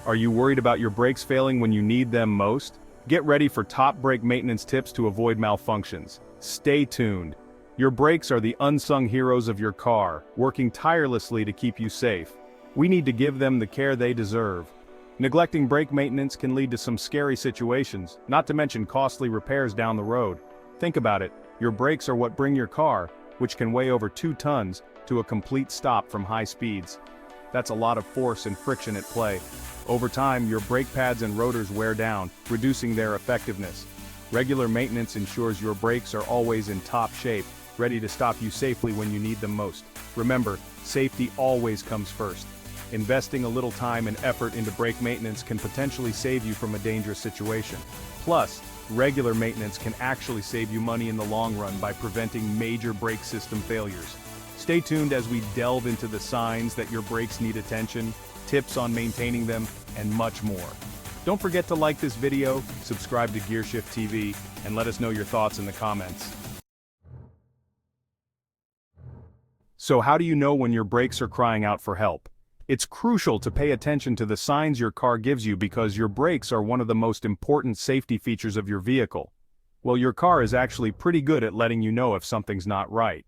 Are you worried about your brakes failing when you need them most? Get ready for top brake maintenance tips to avoid malfunctions. Stay tuned. Your brakes are the unsung heroes of your car, working tirelessly to keep you safe. We need to give them the care they deserve. Neglecting brake maintenance can lead to some scary situations, not to mention costly repairs down the road. Think about it, your brakes are what bring your car, which can weigh over 2 tons, to a complete stop from high speeds. That's a lot of force and friction at play. Over time, your brake pads and rotors wear down, reducing their effectiveness. Regular maintenance ensures your brakes are always in top shape, ready to stop you safely when you need them most. Remember, safety always comes first. Investing a little time and effort into brake maintenance can potentially save you from a dangerous situation. Plus, regular maintenance can actually save you money in the long run by preventing major brake system failures. Stay tuned as we delve into the signs that your brakes need attention, tips on maintaining them, and much more. Don't forget to like this video, subscribe to GearShift TV, and let us know your thoughts in the comments. So how do you know when your brakes are crying out for help? It's crucial to pay attention to the signs your car gives you because your brakes are one of the most important safety features of your vehicle. Well, your car is actually pretty good at letting you know if something's not right.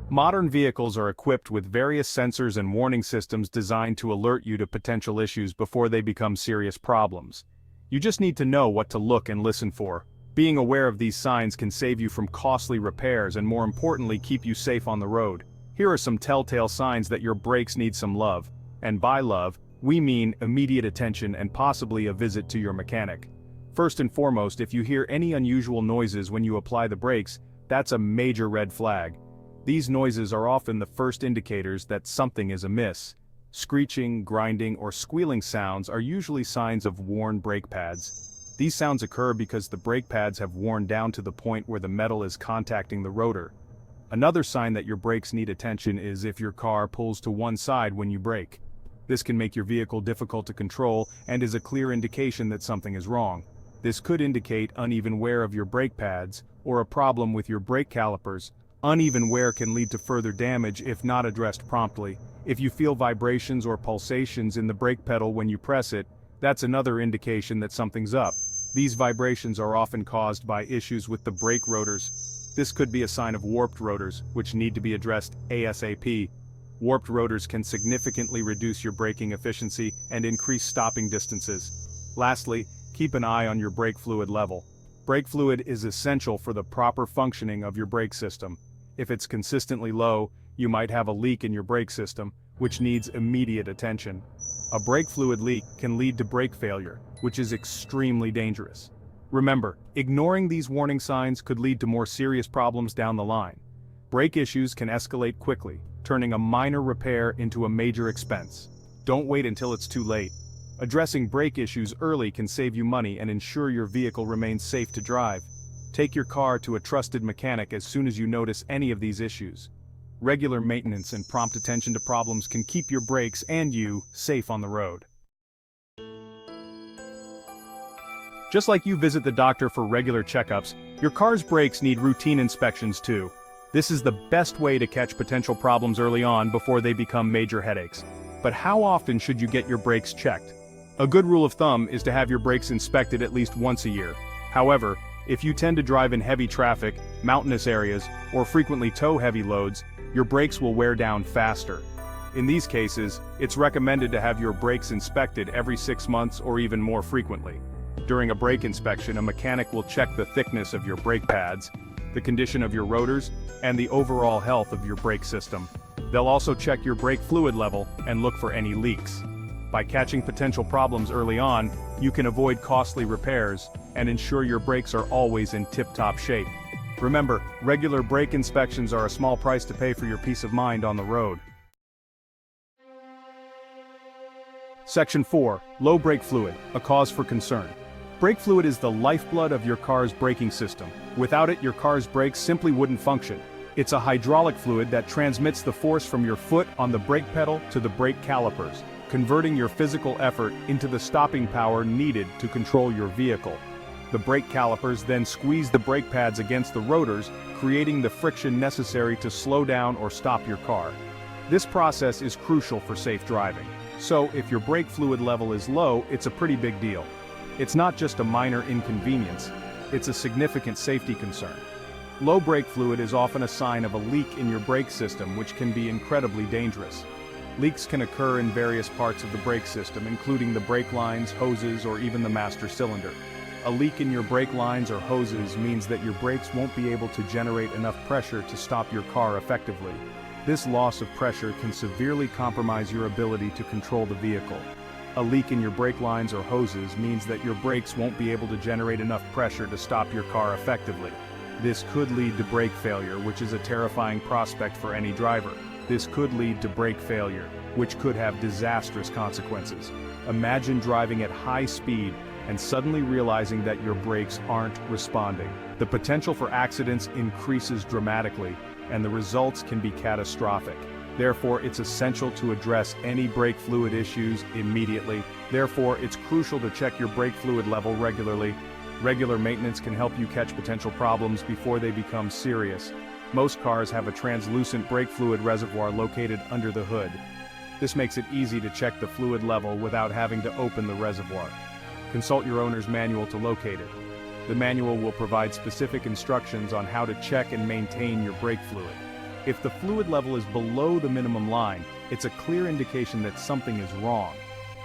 Modern vehicles are equipped with various sensors and warning systems designed to alert you to potential issues before they become serious problems. You just need to know what to look and listen for. Being aware of these signs can save you from costly repairs and, more importantly, keep you safe on the road. Here are some telltale signs that your brakes need some love. And by love, we mean immediate attention and possibly a visit to your mechanic. First and foremost, if you hear any unusual noises when you apply the brakes, that's a major red flag. These noises are often the first indicators that something is amiss. Screeching, grinding, or squealing sounds are usually signs of worn brake pads. These sounds occur because the brake pads have worn down to the point where the metal is contacting the rotor. Another sign that your brakes need attention is if your car pulls to one side when you brake. This can make your vehicle difficult to control and is a clear indication that something is wrong. This could indicate uneven wear of your brake pads or a problem with your brake calipers. Uneven wear can lead to further damage if not addressed promptly. If you feel vibrations or pulsations in the brake pedal when you press it, that's another indication that something's up. These vibrations are often caused by issues with the brake rotors. This could be a sign of warped rotors, which need to be addressed ASAP. Warped rotors can significantly reduce your braking efficiency and increase stopping distances. Lastly, keep an eye on your brake fluid level. Brake fluid is essential for the proper functioning of your brake system. If it's consistently low, you might have a leak in your brake system, which needs immediate attention. A brake fluid leak can lead to brake failure, which is extremely dangerous. Remember, ignoring these warning signs could lead to more serious problems down the line. Brake issues can escalate quickly, turning a minor repair into a major expense. Don't wait until it's too late. Addressing brake issues early can save you money and ensure your vehicle remains safe to drive. Take your car to a trusted mechanic as soon as you notice any of these issues. Regular maintenance and prompt attention to problems can keep your brakes and you safe on the road. Just like you visit the doctor for regular checkups, your car's brakes need routine inspections too. This is the best way to catch potential problems early on before they become major headaches. But how often should you get your brakes checked? A good rule of thumb is to have your brakes inspected at least once a year. However, if you tend to drive in heavy traffic, mountainous areas, or frequently tow heavy loads, your brakes will wear down faster. In these cases, it's recommended to have your brakes inspected every 6 months or even more frequently. During a brake inspection, a mechanic will check the thickness of your brake pads, the condition of your rotors, and the overall health of your brake system. They'll also check your brake fluid level and look for any leaks. By catching potential problems early on, you can avoid costly repairs and ensure your brakes are always in tip-top shape. Remember, regular brake inspections are a small price to pay for your peace of mind on the road. Section 4. Low brake fluid, a cause for concern. Brake fluid is the lifeblood of your car's braking system. Without it, your car's brakes simply wouldn't function. It's a hydraulic fluid that transmits the force from your foot on the brake pedal to the brake calipers, converting your physical effort into the stopping power needed to control your vehicle. The brake calipers then squeeze the brake pads against the rotors, creating the friction necessary to slow down or stop your car. This process is crucial for safe driving. So, if your brake fluid level is low, it's a pretty big deal. It's not just a minor inconvenience, it's a significant safety concern. Low brake fluid is often a sign of a leak in your brake system, which can be incredibly dangerous. Leaks can occur in various parts of the brake system, including the brake lines, hoses, or even the master cylinder. A leak in your brake lines or hoses means that your brakes won't be able to generate enough pressure to stop your car effectively. This loss of pressure can severely compromise your ability to control the vehicle. A leak in your brake lines or hoses means that your brakes won't be able to generate enough pressure to stop your car effectively. This could lead to brake failure, which is a terrifying prospect for any driver. This could lead to brake failure, which could have disastrous consequences. Imagine driving at high speed and suddenly realizing that your brakes aren't responding. The potential for accidents increases dramatically, and the results can be catastrophic. Therefore, it's essential to address any brake fluid issues immediately. Therefore, it's crucial to check your brake fluid level regularly. Regular maintenance can help you catch potential problems before they become serious. Most cars have a translucent brake fluid reservoir located under the hood. This makes it easy to check the fluid level without having to open the reservoir. Consult your owner's manual to locate it. The manual will provide specific instructions on how to check and maintain your brake fluid. If the fluid level is below the minimum line, it's a clear indication that something is wrong.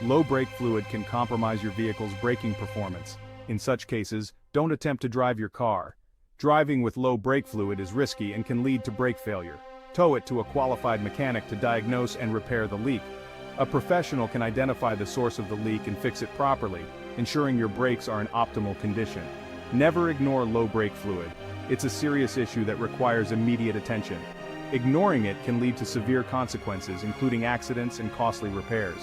Low brake fluid can compromise your vehicle's braking performance. In such cases, don't attempt to drive your car. Driving with low brake fluid is risky and can lead to brake failure. Tow it to a qualified mechanic to diagnose and repair the leak. A professional can identify the source of the leak and fix it properly, ensuring your brakes are in optimal condition. Never ignore low brake fluid. It's a serious issue that requires immediate attention. Ignoring it can lead to severe consequences, including accidents and costly repairs.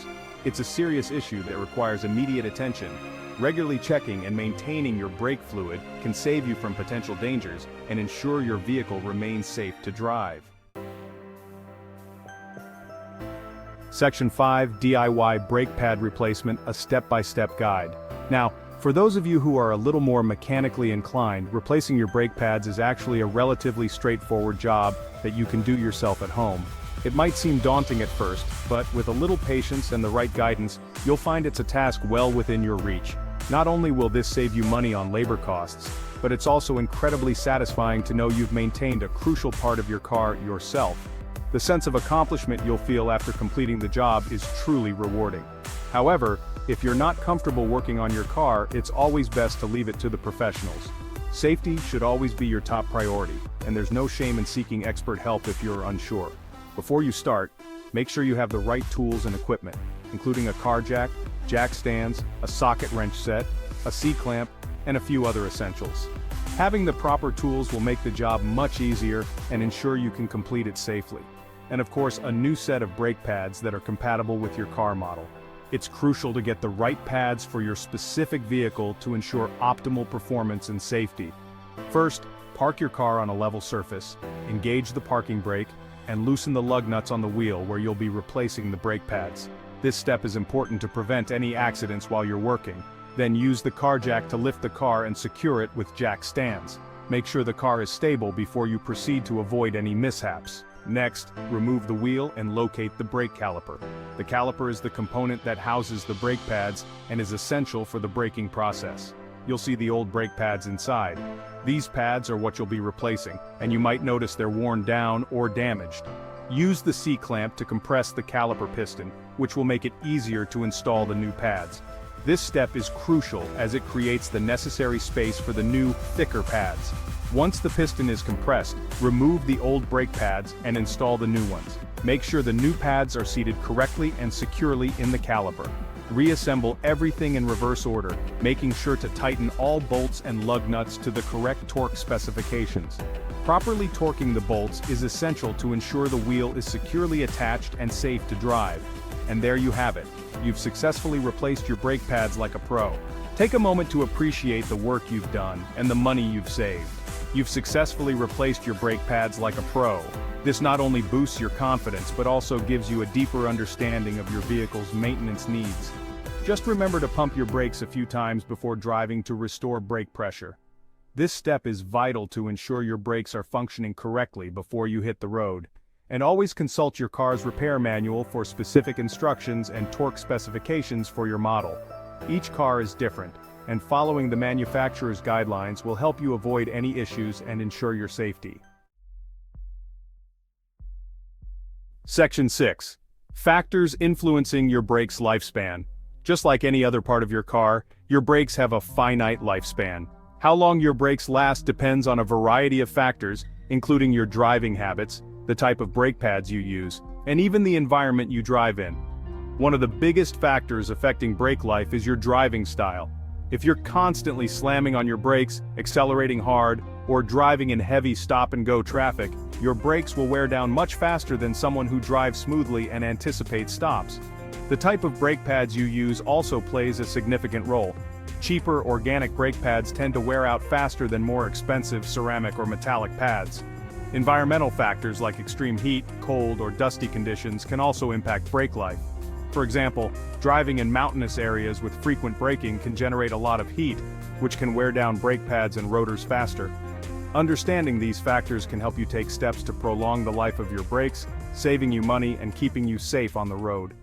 It's a serious issue that requires immediate attention. Regularly checking and maintaining your brake fluid can save you from potential dangers and ensure your vehicle remains safe to drive. Section 5, DIY Brake Pad Replacement, a step-by-step guide. Now, for those of you who are a little more mechanically inclined, replacing your brake pads is actually a relatively straightforward job that you can do yourself at home. It might seem daunting at first, but with a little patience and the right guidance, you'll find it's a task well within your reach. Not only will this save you money on labor costs, but it's also incredibly satisfying to know you've maintained a crucial part of your car yourself. The sense of accomplishment you'll feel after completing the job is truly rewarding. However, if you're not comfortable working on your car, it's always best to leave it to the professionals. Safety should always be your top priority, and there's no shame in seeking expert help if you're unsure. Before you start, make sure you have the right tools and equipment, including a car jack, jack stands, a socket wrench set, a C-clamp, and a few other essentials. Having the proper tools will make the job much easier and ensure you can complete it safely. And of course, a new set of brake pads that are compatible with your car model. It's crucial to get the right pads for your specific vehicle to ensure optimal performance and safety. First, park your car on a level surface, engage the parking brake, and loosen the lug nuts on the wheel where you'll be replacing the brake pads. This step is important to prevent any accidents while you're working. Then use the car jack to lift the car and secure it with jack stands. Make sure the car is stable before you proceed to avoid any mishaps. Next, remove the wheel and locate the brake caliper. The caliper is the component that houses the brake pads and is essential for the braking process. You'll see the old brake pads inside. These pads are what you'll be replacing, and you might notice they're worn down or damaged. Use the C-clamp to compress the caliper piston, which will make it easier to install the new pads. This step is crucial as it creates the necessary space for the new, thicker pads. Once the piston is compressed, remove the old brake pads and install the new ones. Make sure the new pads are seated correctly and securely in the caliper. Reassemble everything in reverse order, making sure to tighten all bolts and lug nuts to the correct torque specifications. Properly torquing the bolts is essential to ensure the wheel is securely attached and safe to drive. And there you have it. You've successfully replaced your brake pads like a pro. Take a moment to appreciate the work you've done and the money you've saved. You've successfully replaced your brake pads like a pro. This not only boosts your confidence but also gives you a deeper understanding of your vehicle's maintenance needs. Just remember to pump your brakes a few times before driving to restore brake pressure. This step is vital to ensure your brakes are functioning correctly before you hit the road. And always consult your car's repair manual for specific instructions and torque specifications for your model. Each car is different, and following the manufacturer's guidelines will help you avoid any issues and ensure your safety. Section 6. Factors influencing your brake's lifespan. Just like any other part of your car, your brakes have a finite lifespan. How long your brakes last depends on a variety of factors, including your driving habits, the type of brake pads you use, and even the environment you drive in. One of the biggest factors affecting brake life is your driving style. If you're constantly slamming on your brakes, accelerating hard, or driving in heavy stop-and-go traffic, your brakes will wear down much faster than someone who drives smoothly and anticipates stops. The type of brake pads you use also plays a significant role. Cheaper organic brake pads tend to wear out faster than more expensive ceramic or metallic pads. Environmental factors like extreme heat, cold, or dusty conditions can also impact brake life. For example, driving in mountainous areas with frequent braking can generate a lot of heat, which can wear down brake pads and rotors faster. Understanding these factors can help you take steps to prolong the life of your brakes, saving you money and keeping you safe on the road.